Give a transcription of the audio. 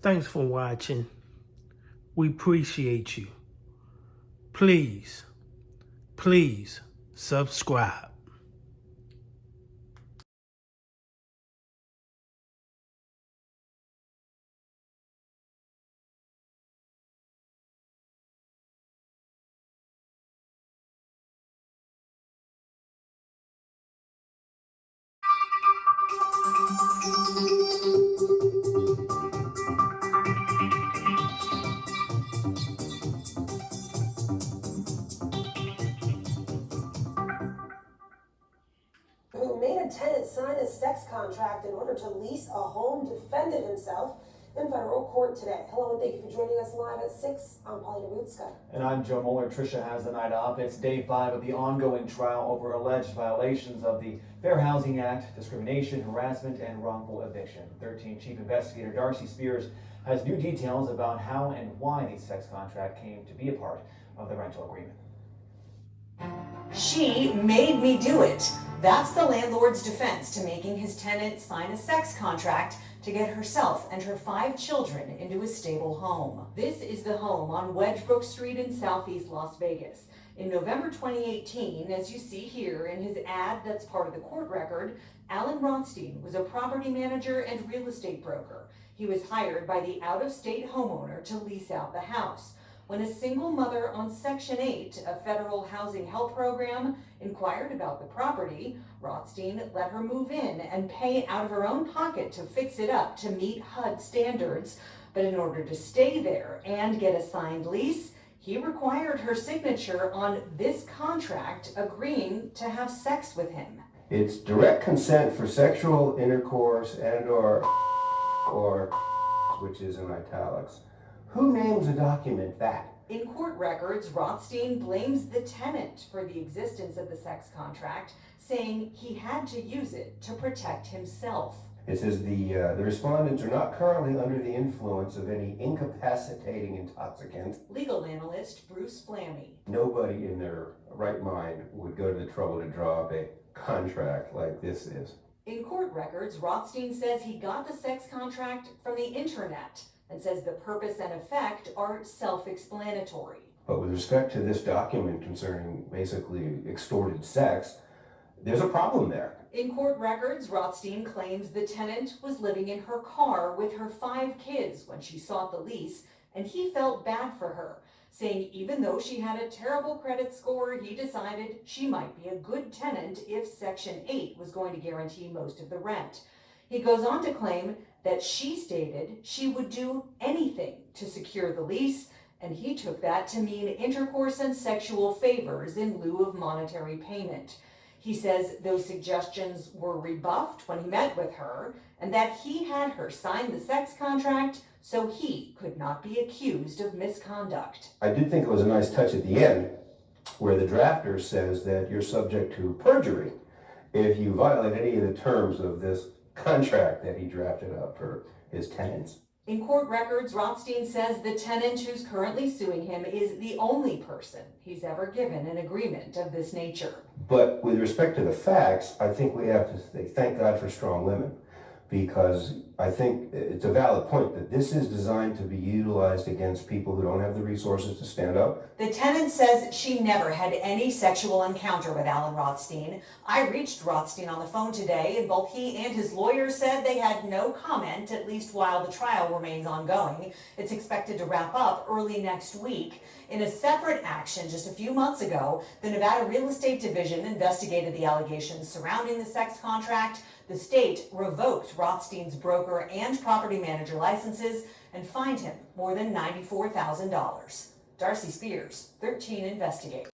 Thanks for watching. We appreciate you. Please subscribe. Who made a tenant sign a sex contract in order to lease a home, defended himself in federal court today. Hello and thank you for joining us live at 6. I'm Paulina Bootska. And I'm Joe Mueller. Tricia has the night off. It's day 5 of the ongoing trial over alleged violations of the Fair Housing Act, discrimination, harassment, and wrongful eviction. 13 Chief Investigator Darcy Spears has new details about how and why the sex contract came to be a part of the rental agreement. She made me do it. That's the landlord's defense to making his tenant sign a sex contract to get herself and her 5 children into a stable home. This is the home on Wedgebrook Street in Southeast Las Vegas. In November 2018, as you see here in his ad that's part of the court record, Alan Rothstein was a property manager and real estate broker. He was hired by the out-of-state homeowner to lease out the house. When a single mother on Section 8, a federal housing help program, inquired about the property, Rothstein let her move in and pay out of her own pocket to fix it up to meet HUD standards. But in order to stay there and get a signed lease, he required her signature on this contract agreeing to have sex with him. It's direct consent for sexual intercourse and or which is in italics. Who names a document that? In court records, Rothstein blames the tenant for the existence of the sex contract, saying he had to use it to protect himself. It says the respondents are not currently under the influence of any incapacitating intoxicant. Legal analyst Bruce Flammy. Nobody in their right mind would go to the trouble to draw up a contract like this is. In court records, Rothstein says he got the sex contract from the internet and says the purpose and effect are self-explanatory. But with respect to this document concerning basically extorted sex, there's a problem there. In court records, Rothstein claims the tenant was living in her car with her 5 kids when she sought the lease, and he felt bad for her, saying even though she had a terrible credit score, he decided she might be a good tenant if Section 8 was going to guarantee most of the rent. He goes on to claim that she stated she would do anything to secure the lease, and he took that to mean intercourse and sexual favors in lieu of monetary payment. He says those suggestions were rebuffed when he met with her, and that he had her sign the sex contract so he could not be accused of misconduct. I did think it was a nice touch at the end where the drafter says that you're subject to perjury if you violate any of the terms of this contract that he drafted up for his tenants. In court records, Rothstein says the tenant who's currently suing him is the only person he's ever given an agreement of this nature. But with respect to the facts, I think we have to say thank God for strong women, because I think it's a valid point that this is designed to be utilized against people who don't have the resources to stand up. The tenant says she never had any sexual encounter with Alan Rothstein. I reached Rothstein on the phone today, and both he and his lawyer said they had no comment, at least while the trial remains ongoing. It's expected to wrap up early next week. In a separate action just a few months ago, the Nevada Real Estate Division investigated the allegations surrounding the sex contract. The state revoked Rothstein's broker and property manager licenses and fined him more than $94,000. Darcy Spears, 13 Investigate.